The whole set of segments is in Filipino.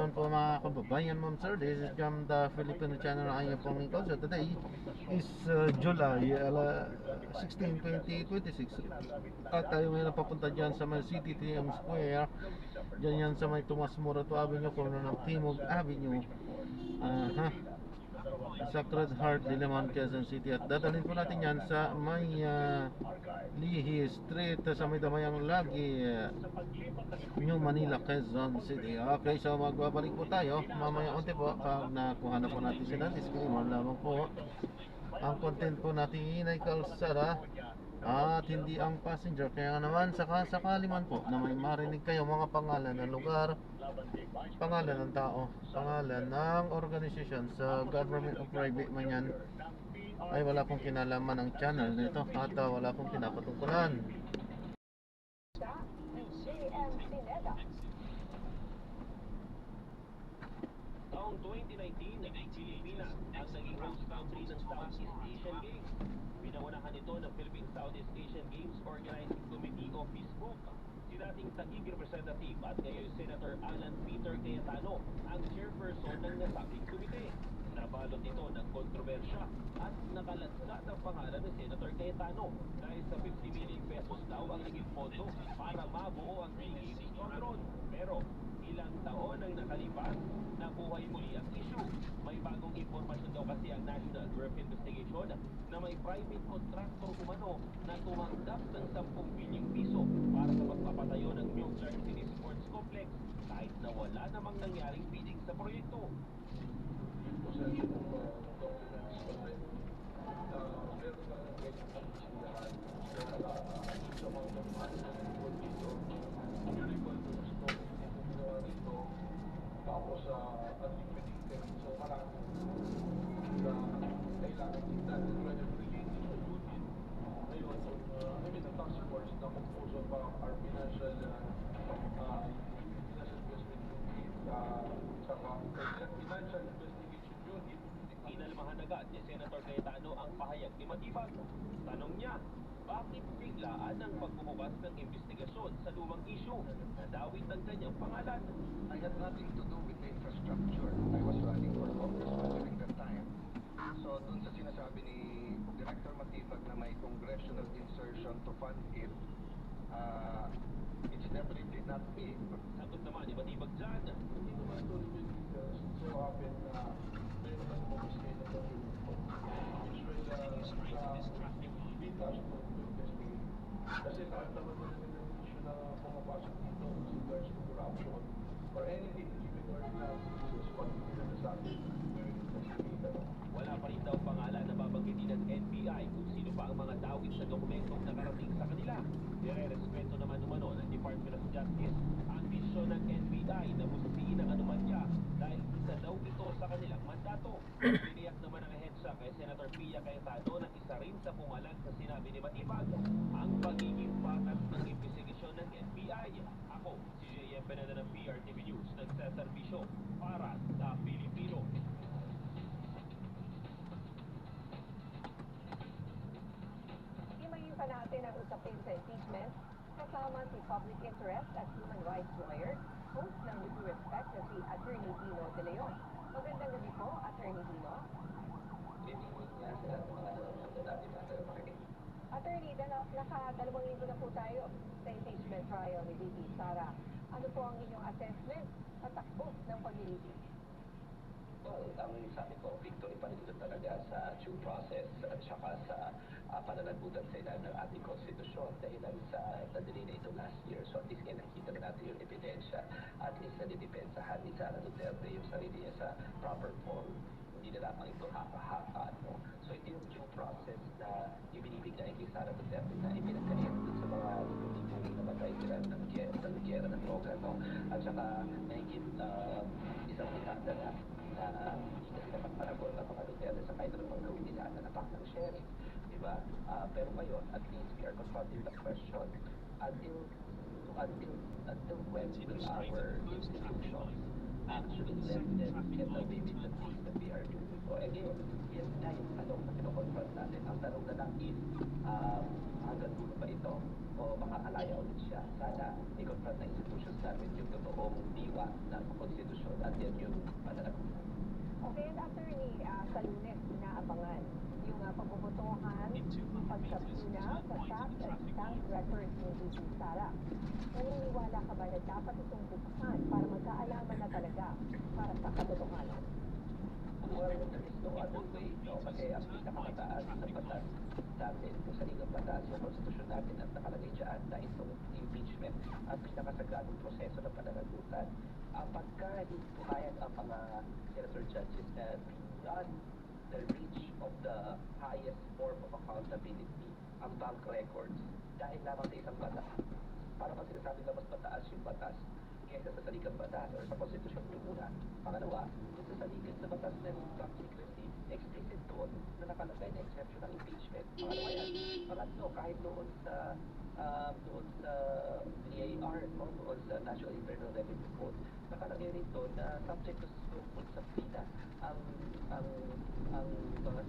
hapon po mga kababayan, ma'am sir. This is Jam the Filipino channel ng inyong pong lingkod. So today is July 16, 2026. At tayo ngayon papunta dyan sa may City TM Square. Dyan yan sa may Tomas Morato Avenue, corner ng Timog Avenue. Sacred Heart, Diliman, Quezon City. At dadalhin po natin yan sa may Lihi Street, sa may Damayang Lagi, New Manila, Quezon City. Okay, so magbabalik po tayo mamaya unti po pag nakuha na po natin sila. Disclaimer lamang po, ang content po natin ay kalsada at hindi ang passenger. Kaya naman sakali man po na may marinig kayo mga pangalan ng lugar, pangalan ng tao, pangalan ng organisasyon, sa government o private man yan, ay wala pong kinalaman ang channel nito at wala pong pinapatungkulan. Taong 2019, Pilipinas ang naging host country ng Southeast Asian Games. Pinangunahan ito ng Philippine Southeast Asian Games Organizing Committee o PhilSGOC. Si dating Taguig Representative at ngayon Senator Alan Peter Cayetano ang chairperson ng nasabing komite. Nabalot ito ng kontrobersya at nakalansa ng pangalan ng Senator Cayetano dahil sa 50 million pesos daw ang naging pondo para mabuo ang Games Squadron. Pero ilang taon ang nakalipas, nabuhay muli ang issue. May bagong impormasyon daw kasi ang National Bureau of Investigation na may private contractor umano na tumanggap ng 10 bilyong piso para sa pagpapatayo ng New Clark City Sports Complex kahit na wala namang nangyaring bidding sa proyekto. Tapos unlimited, so parang kailangan tingnan whether related to duty. Ngayon, the task force na composed of our financial investment unit, saka financial investigation unit. Inalmahan agad ni Senator Cayetano ang pahayag ni Matibag. Tanong niya, bakit biglaan ang pagbubukas ng investigasyon sa lumang issue na dawit ang kanyang pangalan? I had nothing to do with the infrastructure. I was running for congressman during that time. So, dun sa sinasabi ni Director Matibag na may congressional insertion to fund it, it's definitely not me. Sagot naman ni Matibag dyan. Hindi naman ito so happen na may naman mag-stay na document ko. Which will be touched to investigate. Kasi kahit naman na issue na pumapasok dito with regards to corruption or anything even or not, is what we are sa akin. Wala pa rin daw pangalan na babanggitin ng NBI kung sino pa ang mga dawit sa dokumentong nakarating sa kanila. Nire-respeto naman umano ng Department of Justice ang misyon ng NBI na mustiin ang anomalya dahil isa daw ito sa kanilang mandato. Piniyak naman ang ahensya kay Senator Pia Cayetano na isa rin sa pumalag sa sinabi ni Matibag ang pagiging patas ng investigasyon ng NBI. Ako, si J.M. Beneda ng PRTV News, nagsaservisyo para sa Pilipino. Imayin pa natin ang usapin sa impeachment kasama si public interest at human rights lawyer, host ng With Due Respect na si Attorney Dino De Leon. Magandang gabi po, Attorney Dino. Attorney, naka-2 linggo na po tayo sa impeachment trial ni VP Sara. Ano po ang inyong assessment sa takbo ng paglilitis? Well, ang sabi ko, victory pa rin ito talaga sa due process at saka sa pananagutan sa ilalim ng ating konstitusyon dahil sa na-delay na ito last year. So at least nakita na natin yung ebidensya. At least na didepensahan ni Sara Duterte yung sarili niya sa proper form. Hindi na lamang ito haka-haka. No? So ito yung due process na ibinibigay kay Sara Duterte na ipinagkalihan sa mga tipong namatay sila ng giyera ng droga. No? At saka nahigit isang dekada na hindi kasi napagpanagot ang mga Duterte sa kahit anong gawin nila na napak ng sheriff. Diba? Pero ngayon, at least we are confronting the question until when will our institutions actually let them get away with the things that they are doing. So again, yan na yung tanong na pinakonfront natin. Ang tanong na lang is, hanggang dulo ba ito? o makaalaya ulit siya. Sana i-confront ng institutions namin yung totoong diwa ng konstitusyon at yan yung pananagutan. Okay, and attorney, sa Lunes, inaabangan yung pagbubutuhan, pagsabsuna sa tax and stamp records ni VP Sara. Naniniwala ka ba na dapat itong buksan para magkaalaman na talaga para sa katotohanan? Well, there is no other way, no? Kasi ang pinakamataas na batas natin, kung sa ligang batas, yung konstitusyon natin at nakalagay dyan na itong impeachment ang pinakasagradong proseso ng pananagutan. Pagka hindi pumayag ang mga senator judges na beyond the reach of the highest form of accountability, ang bank records, dahil lamang sa isang batas, para pag sinasabi na mas mataas yung batas kaysa sa saligang batas o sa konstitusyon yung una. Pangalawa, yung sa saligang na batas ng bank secrecy, explicit doon na nakalagay na exception ng impeachment. Pangalawa yan. Pangatlo, kahit doon sa DAR, no? Doon sa National Internal Revenue Code, nakalagay rin doon na subject to full subpoena ang mga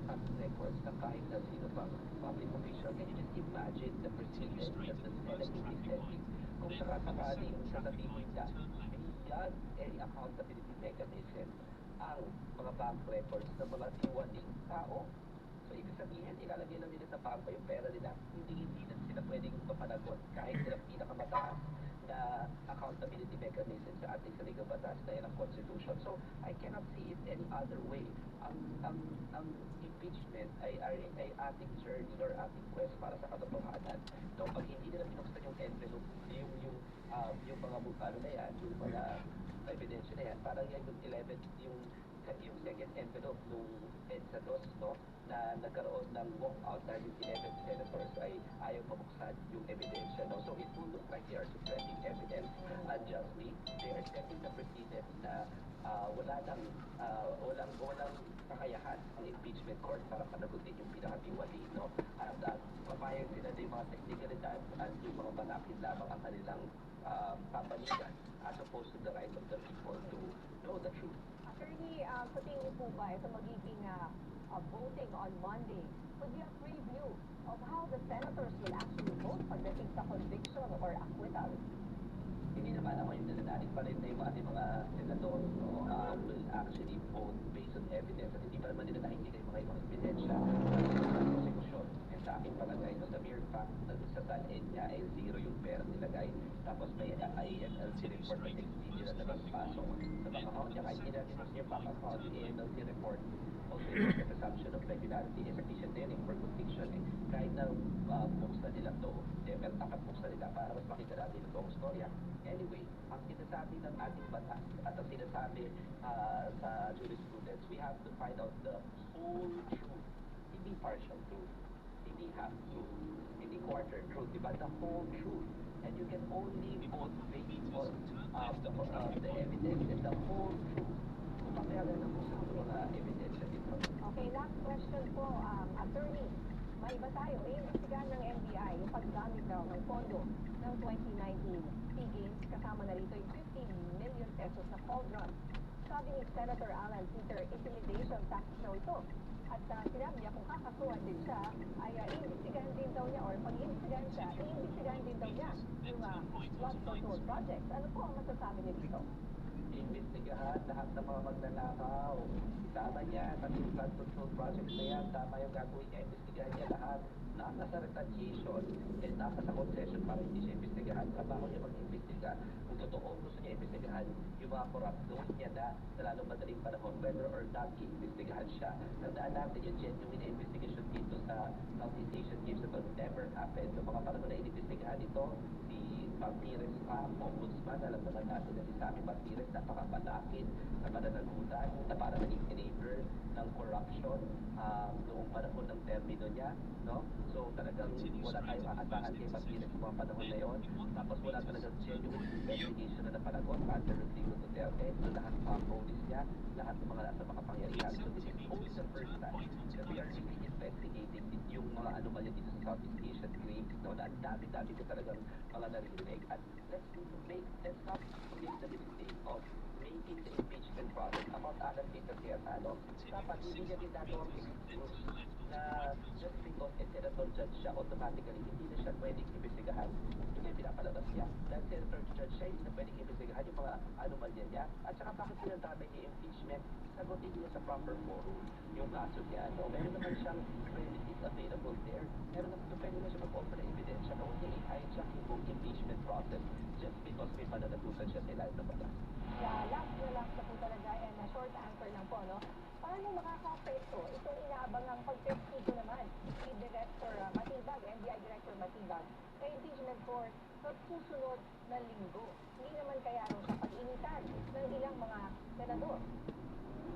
tax records ng kahit na sino pang public official. Can you just imagine the precedent that the Senate is setting kung sakasakaling sasabihin na beyond any accountability mechanism ang mga bank records ng mga tiwaling tao? So, ibig sabihin, ilalagay lang nila sa bangko yung pera nila, hindi na sila pwedeng mapanagot kahit sila pinakamataas na accountability mechanism sa ating saligang batas na yan ang Constitution. So, I cannot see it any other way. Ang impeachment ay ating journey or ating quest para sa katotohanan. No, pag hindi nila binuksan yung envelope, yung mga ano na yan, yung mga ebidensya na yan, parang yan yung 11, yung second envelope nung EDSA 2, no, na nagkaroon ng walkout dahil yung 11 senators ay ayaw mabuksan yung ebidensya. No? So it will look like they are suppressing evidence unjustly. They are setting the precedent na walang kakayahan ang impeachment court para panagutin yung pinakatiwali. No? At papayag sila na yung mga technicalities at yung mga malapit lamang ang kanilang papanigan as opposed to the right of the people to know the truth. Attorney, sa tingin niyo po ba ito magiging voting on Monday would be a preview of how the senators will actually vote pagdating sa conviction or acquittal? Hindi naman ako yung nananalig pa rin na yung ating mga senador will actually vote based on evidence at hindi pa naman nila nakikita yung mga ibang ebidensya sa prosecution. And sa aking palagay, no, the mere fact na sa DALN niya ay zero yung pera nilagay, tapos may IMLC report na hindi nila nagpasok sa bank account niya, kahit hindi natin yung bank account, yung IMLC report, also yung presumption of regularity is sufficient din for conviction. Kahit na buksan nila to, pero dapat buksan nila para mas makita natin ang buong storya. Anyway, ang sinasabi ng ating batas at ang sinasabi sa jurisprudence, we have to find out the whole truth. Hindi partial truth, hindi half truth, hindi quarter truth, diba? The whole truth. And you can only vote based on the evidence and the whole truth. Kung papayagan ng gusto ng mga evidence dito. Okay, last question po, attorney. May iba tayo, iimbestigahan ng NBI yung paggamit daw ng pondo ng 2019 SEA Games, kasama na rito yung 15 million pesos na cauldron. Sabi ni Senator Alan Peter, intimidation tactic daw ito. At sinabi niya kung kakasuhan din siya, ay iimbestigahan din daw niya, or pag iimbestigahan siya, iimbestigahan din daw niya yung flood control projects. Ano po ang masasabi niyo dito? Iimbestigahan lahat ng mga magnanakaw. Tama niya, pati yung flood control projects na yan, tama yung gagawin niya, imbestigahan niya lahat. Nasa retaliation and nasa sa concession para hindi siya imbestigahan. Trabaho niya mag-imbestiga. Kung totoo gusto niya imbestigahan yung mga corrupt, gawin niya na lalong madaling panahon, whether or not iimbestigahan siya. Tandaan natin yung genuine investigation dito sa Southeast Asian Games that will never happen. So mga panahon na inimbestigahan ito, si Martires pa, ombudsman, alam naman natin na si Sammy Martires, napakamalapit sa pananagutan, na para naging enabler ng corruption noong panahon ng termino niya, no? So talagang wala tayong aasahan kay Martires sa mga panahon na yon. Tapos wala talagang genuine investigation na napanagot under Rodrigo Duterte. So lahat ng mga police niya, lahat ng mga nasa makapangyarihan. So this is only the first time that we are really investigating yung mga anomalya dito sa Southeast Asian Games, no? Na ang dami-dami ko talagang mga naririnig. At let's not commit the mistake of making the impeachment process about Alan Peter Cayetano. Dapat hindi niya ginagawang excuse na na just because senator judge siya, automatically hindi na siya pwedeng imbestigahan. Hindi pinapalabas niya. Dahil senator judge siya, hindi na pwedeng imbestigahan yung mga anomalya niya. At saka bakit sinadami niya impeachment? Sagutin niya sa proper forum yung kaso niya. No? Meron naman siyang remedies available there. Meron naman pwede na siya mag-offer ng ebidensya. Kung hindi i-hijack yung impeachment process just because may pananagutan siya sa ilalim ng batas. Last na lang sa po talaga, and a short answer lang po, no? Paano makaka-apekto itong inaabangang pagtestigo naman si Director Matibag, NBI Director Matibag, kay impeachment court sa susunod na linggo? Hindi naman kaya raw siya pag-initan ng ilang mga senador.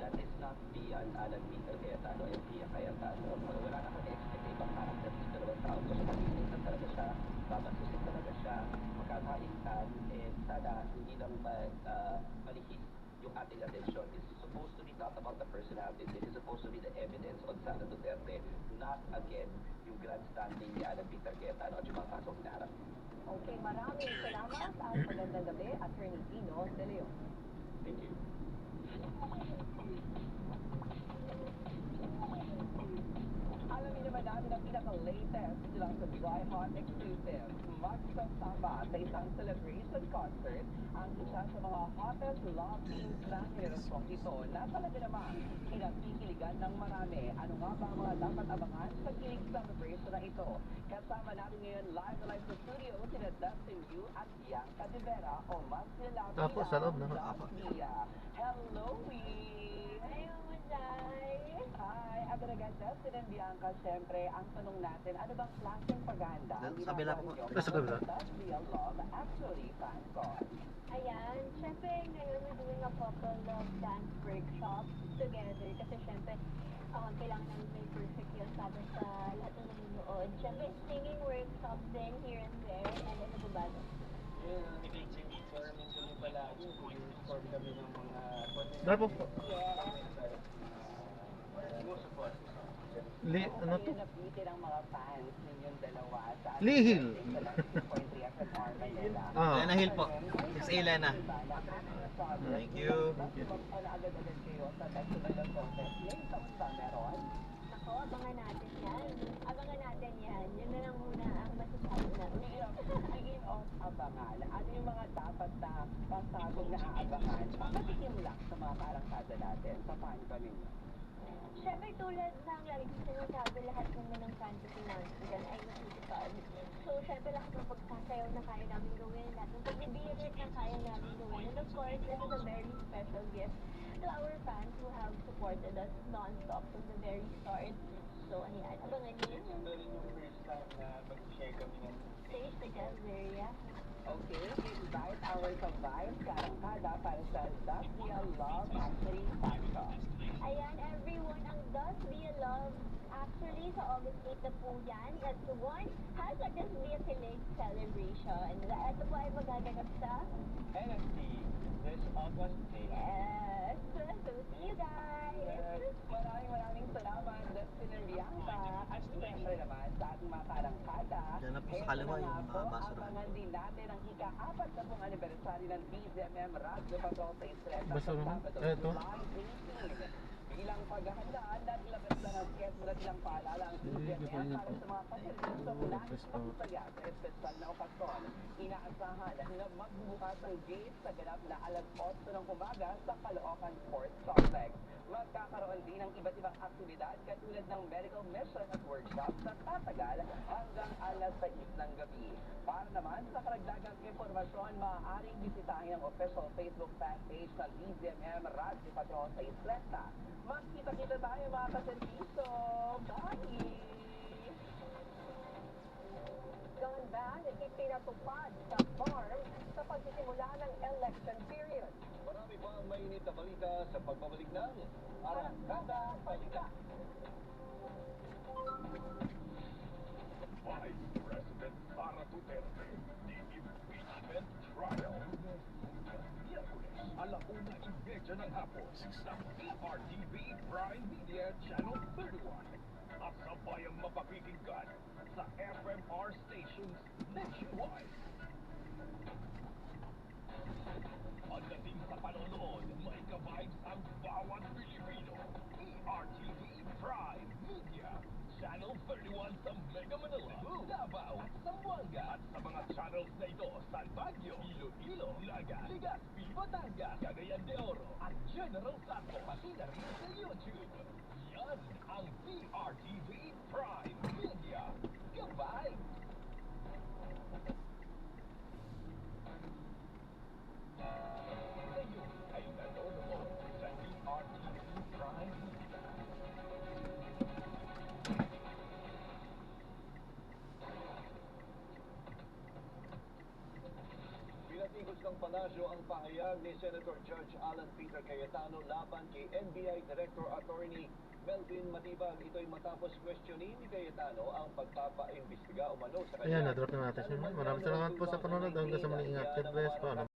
That is not beyond Alan Peter Cayetano and Pia Cayetano. Wala na kami expect na ibang character sa dalawang tao. So, mag-iinit na talaga siya, babasusin talaga siya, magkakaintan, and sana hindi lang malihis yung ating atensyon. This is supposed to be not about the personalities. It is supposed to be the evidence on Sara Duterte, not again yung grandstanding ni Alan Peter Cayetano at yung mga kasong hinaharap. Okay, maraming salamat at magandang gabi, Attorney Pino De Leon. Thank you. Alamin naman natin ang pinaka-latest lang sa Dry Hot Exclusive. Magsasama sa isang celebration concert ang isa sa mga hottest love teams ng henerasyon ito na talaga namang pinagkikiligan ng marami. Ano nga ba ang mga dapat abangan sa kilig celebration na ito? Kasama natin ngayon live sa studio sina Dustin Yu at Bianca De Vera o mas nilalaman Tapos, sa loob, no? Dia. Hello, Wee! Ayaw mo, Day. Hi, Aberaga Dustin and Bianca, syempre, ang tanong natin, ano bang klaseng paghahanda ang Sa kabila po. ginagawa ninyo Sa kabila. para sa Real Love Actually fan con? Ayan, syempre ngayon we're doing a couple of dance workshops together kasi syempre kailangan namin may perfect yun para sa lahat ng nanonood. Syempre singing workshops din here and there and ano ba ba? Yun, ang nag-exhibit tournament kami palagi. Perform kami ng mga Drop off. support. Ano to? Napitin ang mga fans ninyong dalawa sa Lihil. Ah. Elena Hill po. Miss Elena. Thank you. Agad-agad kayo sa festival ng contest. Ngayon taon ba meron? Ako, abangan natin yan. Abangan natin yan. Yun na lang muna ang masasabi natin. Speaking of abangan, ano yung mga dapat na pasabog na aabangan? Pakatikim lang sa mga karangkada natin sa fan ko ninyo. Syempre tulad ng lagi ko sinasabi, lahat naman ng fantasy natin dyan ay masisipad. So syempre lahat ng pagsasayaw na kaya namin gawin, lahat ng pagbibirit na kaya namin gawin. And of course, this is a very special gift to our fans who have supported us non-stop from the very start. So ayan, abangan niyo yun. Ito rin yung first time na mag-share kami ng Stage together, yeah. Okay, invite our survived karangkada para sa Does Real Love Actually fan con. Ayan, everyone, ang Does Be a Love actually sa August 8 na po yan. At one, hashtag Does Be a Kilig Celebration. Ito po ay magaganap sa NFT this August 8. Yes! So, see you guys! Maraming salamat, Dustin and Bianca. At siyempre naman sa ating mga karangkada. Diyan na po sa kaliwa yung mga basura. Abangan din natin ang ika-4 na pong anibersary ng BZMM Radyo Patrol sa Estrella. Basura? Sabado, Eto? July 18. Bilang paghahanda, naglabas na ng schedule at ilang paalala ang BZMM para sa mga paservisyo mula sa pagpapaya sa espesyal na okasyon. Inaasahan na magbubukas ang gate sa ganap na alas 8 ng umaga sa Caloocan Sports Complex. Magkakaroon din ng iba't ibang aktibidad katulad ng medical mission at workshop na tatagal hanggang alas 6 ng gabi. Para naman sa karagdagang impormasyon, maaaring bisitahin ang official Facebook fan page ng BZMM Radyo Patrol sa Isleta. Magkita-kita tayo mga kaserviso! Bye! Gun ban ipinatupad sa farm sa pagsisimula ng election period. Marami pa ang mainit na balita sa pagbabalik ng Arangkada Balita. Vice President Sara Duterte, the impeachment trial. Miyerkules, alauna imedya ng hapon sa PRTV Prime Media Channel 31. At sabay ang mapakikinggan sa FMR stations nationwide. Pagdating sa panonood, may ka-vibes ang bawat Pilipino. PRTV Prime Media Vargas, Cagayan de Oro, at General Santos, pati na rin sa YouTube. Yan ang PRTV Prime Media. Goodbye! Ngayon ay nanonood sa PRTV Prime Media. Pinatigos ng palasyo ang pahayag ni Senator Judge Alan Peter Cayetano laban kay NBI Director Attorney Melvin Matibag. Ito'y matapos questionin ni Cayetano ang pagpapaimbestiga umano sa kanya. Ayan, na-drop na natin siya. Maraming salamat po sa panonood. Hanggang sa muling ingat. God bless po.